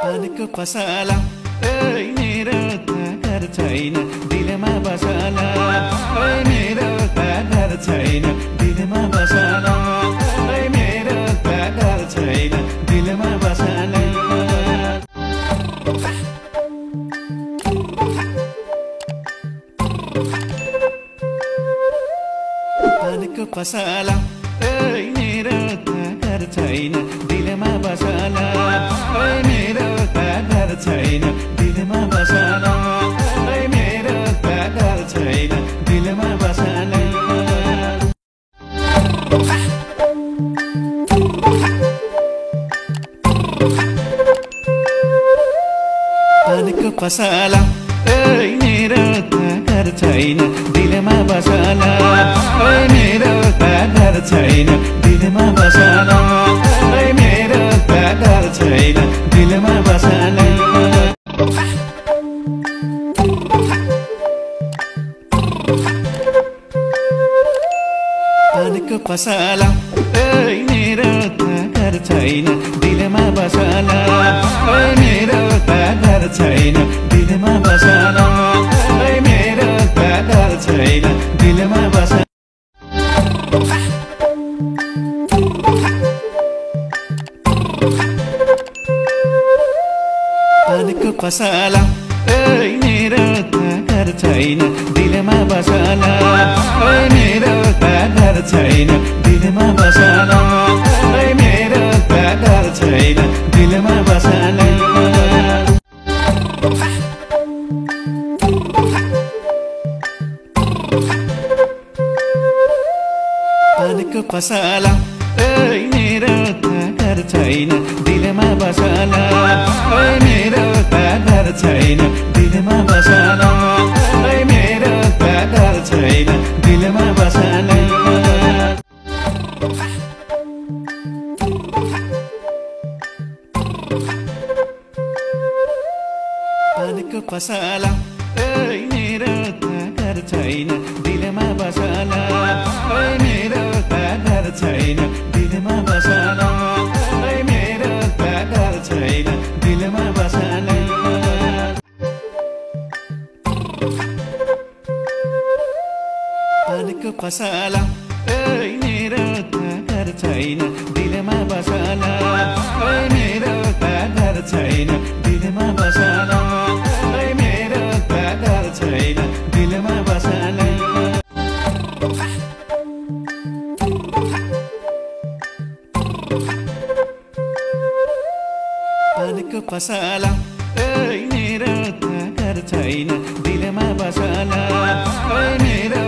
पानीको पसला ओइ मेरो त घर छैन दिलमा बसला ओइ मेरो त घर छैन दिलमा बसला ओइ मेरो त घर छैन दिलमा बसला पानीको पसला ओइ मेरो त घर छैन दिलमा बसला ओइ मेरो त घर छैन दिलमा बसला ओइ मेरो त घर छैन दिलमा बसला पानीको पसला ओइ मेरो त घर छैन दिलमा बसला ओइ मेरो त घर छैन दिलमा बसला ओइ मेरो त घर छैन दिलमा बसला पानीको पसला ओइ मेरो त घर छैन दिलमा बसला ओइ मेरो त घर छैन दिलमा बसला ओइ मेरो त घर छैन दिलमा बसला पानीको पसला ओइ मेरो त घर छैन दिलमा बसला ओइ मेरो त घर छैन दिलमा बसला ओइ मेरो त घर छैन दिलमा बसला पानीको पसला ओइ मेरो त घर छैन दिलमा बसला ओइ मेरो त घर छैन दिलमा बसला ओइ मेरो त घर छैन दिलमा बसला पानीको पसला ओइ मेरो त घर छैन दिलमा बसला ओइ मेरो त घर छैन दिलमा बसला ओइ मेरो त घर छैन दिलमा बसला पानीको पसला ओइ मेरो त घर छैन दिलमा बसला ओइ मेरो त घर छैन दिलमा बसला ओइ मेरो त घर छैन दिलमा बसला पानीको पसला ओइ मेरो त घर छैन दिलमा बसला ओइ मेरो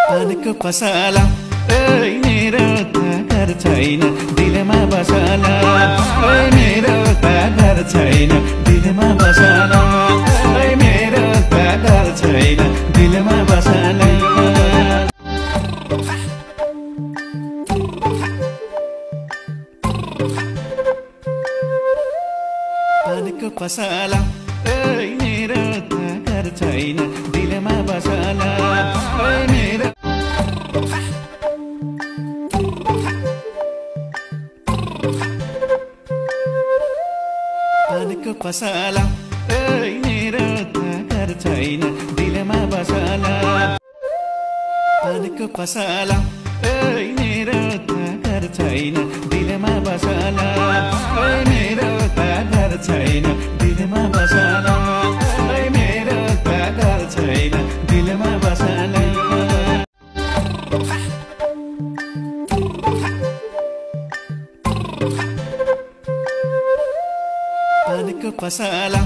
पानीको पसला ओइ मेरो त घर छैन दिलमा बसला ओइ मेरो त घर छैन दिलमा बसला ओइ मेरो त घर छैन दिलमा बसला पानीको पसला ओइ मेरो त घर छैन दिलमा बसला ओइ मेरो पानीको पसला ओइ मेरो त घर छैन दिलमा बसला पानीको पसला ओइ मेरो त घर छैन दिलमा बसला ओइ मेरो त घर छैन दिलमा बसला ओइ मेरो त घर छैन दिलमा बसला पानीको पसला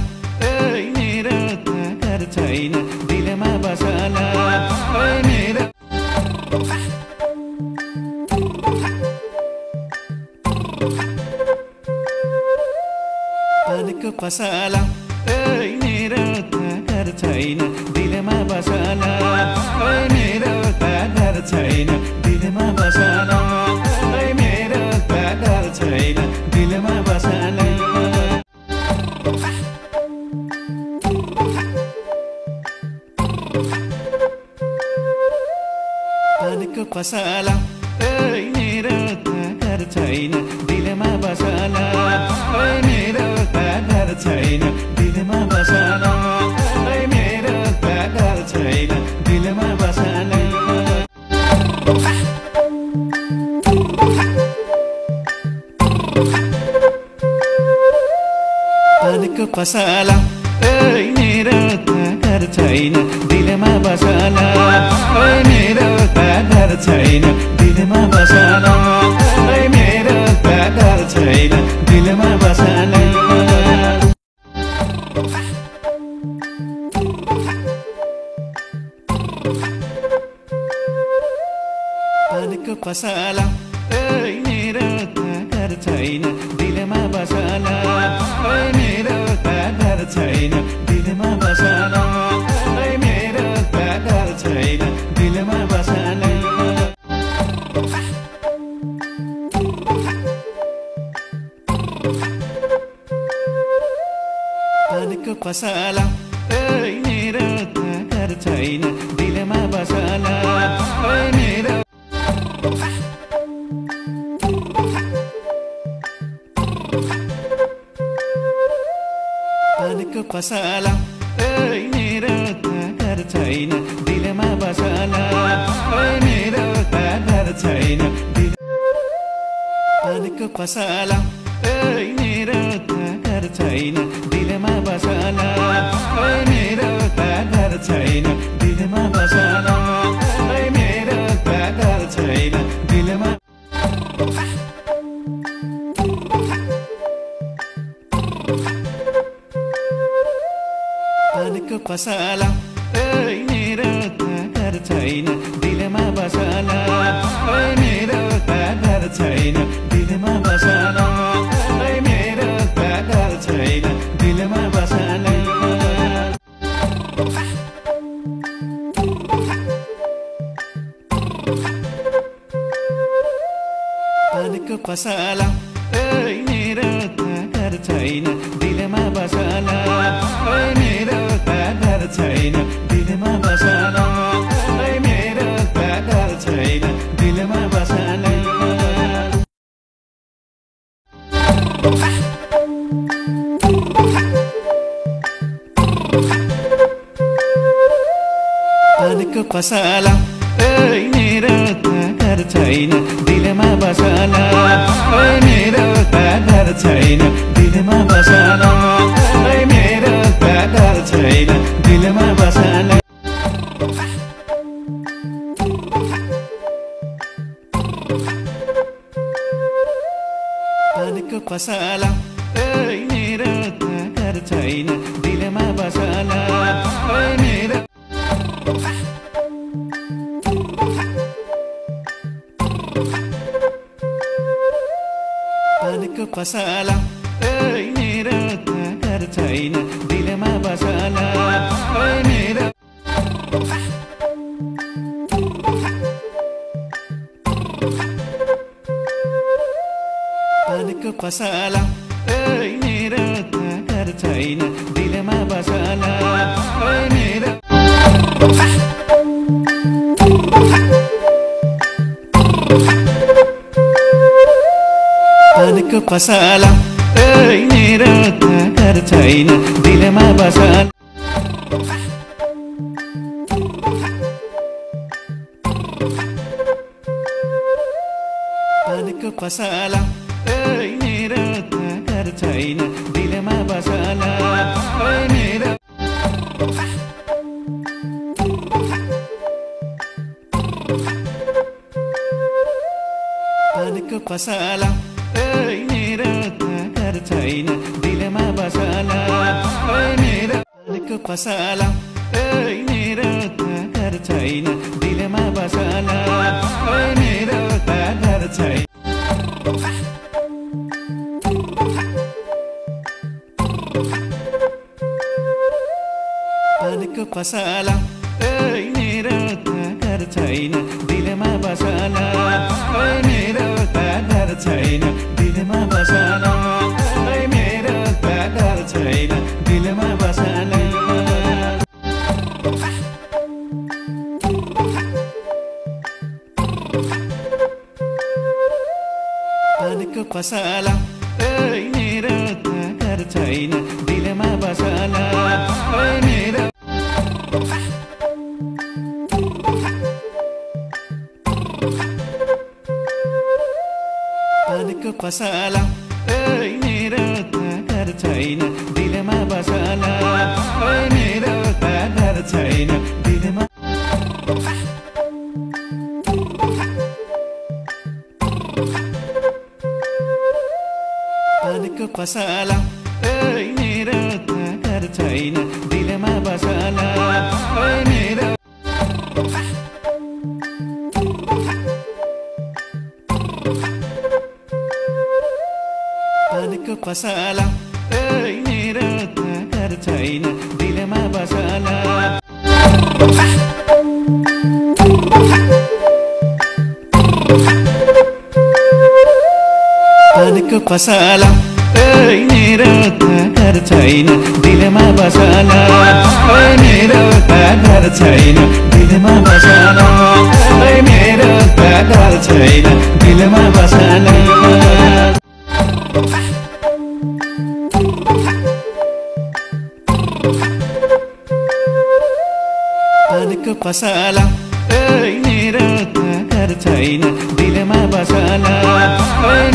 ओइ मेरो त घर छैन दिलमा बसला ओइ मेरो पानीको पसला ओइ मेरो त घर छैन दिलमा बसाला मेरो त घर छैन दिलमा बसाला मेरो त घर छैन दिलमा बसाला पानीको पसाला मेरो त घर छैन दिलमा बसाला मेरो त घर छैन दिलमा बसाला मेरो त घर छैन दिलमा बसाला पानीको पसाला मेरो त घर छैन दिलमा बसाला मेरो त घर छैन दिलमा बसाला मेरो त घर छैन दिलमा बसाला पानीको पसाला मेरो त घर छैन दिलमा बसाला मेरो त घर छैन दिलमा बसाला मेरो त घर छैन दिलमा बसाला पानीको पसाला मेरो त घर छैन दिलमा बसाला मेरो पानीको पसाला मेरो त घर छैन दिलमा बसाला मेरो त घर छैन पानीको पसाला मेरो त घर छैन दिलमा बसाला मेरो त घर छैन दिलमा बसाला मेरो त घर छैन दिलमा पानीको पसाला मेरो त घर छैन दिलमा बसाला मेरो त घर छैन दिलमा बसाला मेरो त घर छैन दिलमा बसाला पानीको पसाला मेरो त घर छैन दिलमा बसाला मेरो त घर छैन दिलमा बसाला मेरो त घर छैन दिलमा बसाला पानीको पसाला मेरो त घर छैन दिलमा बसाला मेरो त घर छैन दिलमा बसाला मेरो त घर छैन दिलमा बसाला पानीको पसाला मेरो त घर छैन दिलमा बसाला मेरो पानीको पसाला मेरो त घर छैन दिलमा बसाला मेरो पानीको पसाला मेरो त घर छैन दिलमा बसाला मेरो पानीको पसाला मेरो त घर छैन दिलमा बसाला पानीको पसाला मेरो त घर छैन दिलमा बसाला मेरो पानीको पसाला मेरो त घर छैन दिलमा बसाला मेरो पानीको पसाला मेरो त घर छैन दिलमा बसाला मेरो त घर छैन पसाला मेरो त घर छैन दिलमा बसाला मेरो त घर छैन दिलमा बसाला मेरो त घर छैन दिलमा बसाला पानीको पसाला मेरो त घर छैन दिलमा बसाला मेरो पानीको पसाला मेरो त घर छैन दिलमा बसाला मेरो त घर छैन दिलमा पानीको पसाला मेरो त घर छैन दिलमा बसाला मेरो पानीको पसाला मेरो त घर छैन दिलमा बसाला पानीको पसाला मेरो त घर छैन दिलमा बसाला मेरो त घर छैन दिलमा बसाला मेरो त घर छैन दिलमा बसाला पानीको पसाला मेरो त घर छैन दिलमा बसाला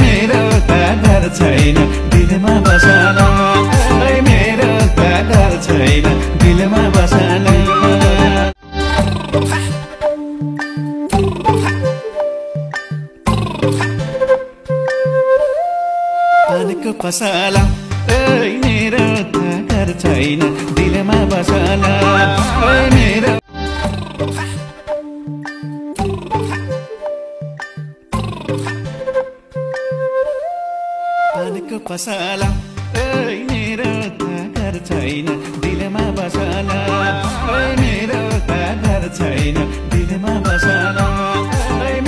मेरो त घर छैन दिलमा बसाला मेरो त घर छैन दिलमा बसाला पानीको पसाला मेरो त घर छैन दिलमा बसाला मेरो पानीको पसाला मेरो त घर छैन दिलमा बसाला मेरो त घर छैन दिलमा बसाला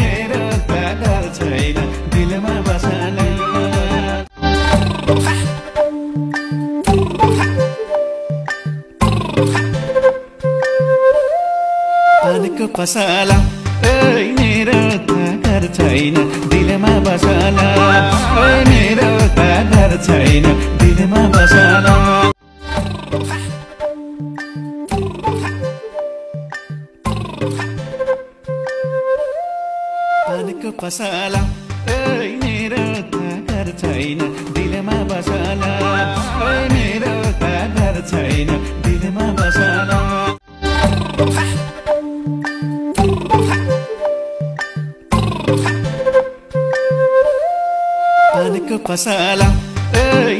मेरो त घर छैन दिलमा बसाला पानीको पसाला मेरो त घर छैन दिलमा बसाला मेरो त घर छैन दिलमा बसाला पानीको पसाला मेरो त घर छैन दिलमा बसाला मेरो त घर छैन दिलमा बसाला पानीको पसाला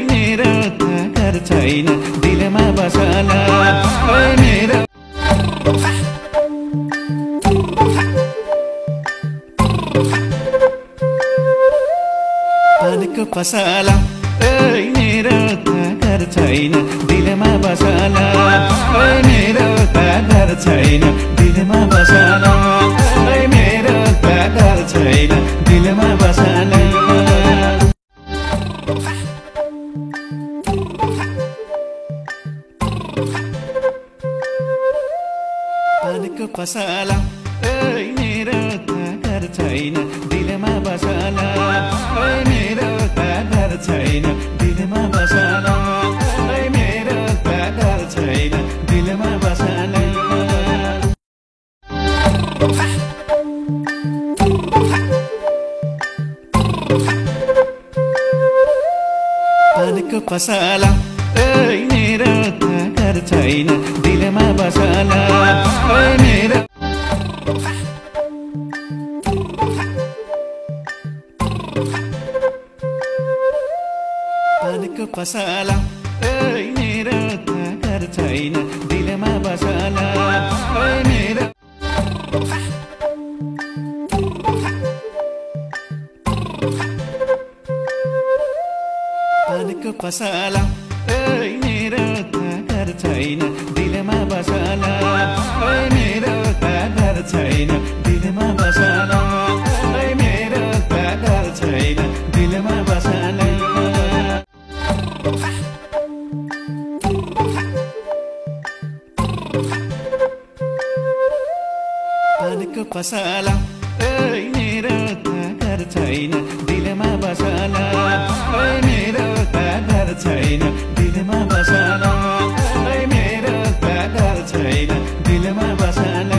मेरो त घर छैन दिलमा बसाला मेरो पानीको पसाला मेरो त घर छैन दिलमा बसाला मेरो त घर छैन दिलमा बसाला मेरो त घर छैन दिलमा बसाला पानीको पसाला मेरो त घर छैन दिलमा बसाला मेरो त घर छैन दिलमा बसाला मेरो त घर छैन दिलमा बसाला पानीको पसाला मेरो त घर छैन दिलमा बसाला मेरो पानीको पसाला मेरो त घर छैन दिलमा बसाला मेरो पानीको पसाला मेरो त घर छैन दिलमा बसाला मेरो त घर छैन दिलमा बसन मेरो त घर छैन दिलमा बसन पानको पसला मेरो त घर छैन दिलमा बसन मेरो त घर छैन दिलमा बसन मेरो त घर छैन दिलमा बसन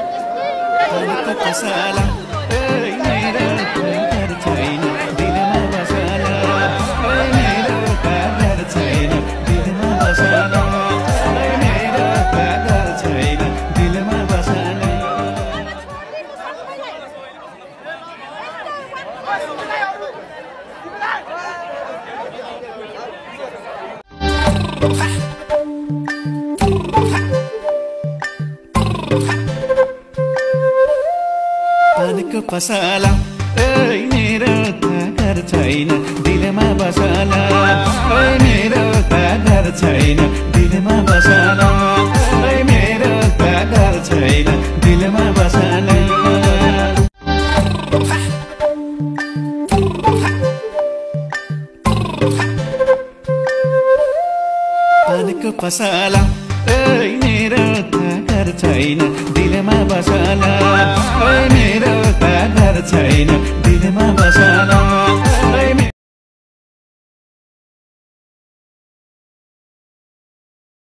पानको पसला मेरो त घर छैन दिलमा बसन मेरो त घर छैन दिलमा बसन मेरो त घर छैन दिलमा बसन पानको पसला मेरो त घर छैन दिलमा बसन मेरो त घर छैन दिलमा बसन मेरो त घर छैन दिलमा बसन पानको पसला मेरो त घर छैन दिलमा बसन मेरो त घर छैन दिलमा बसन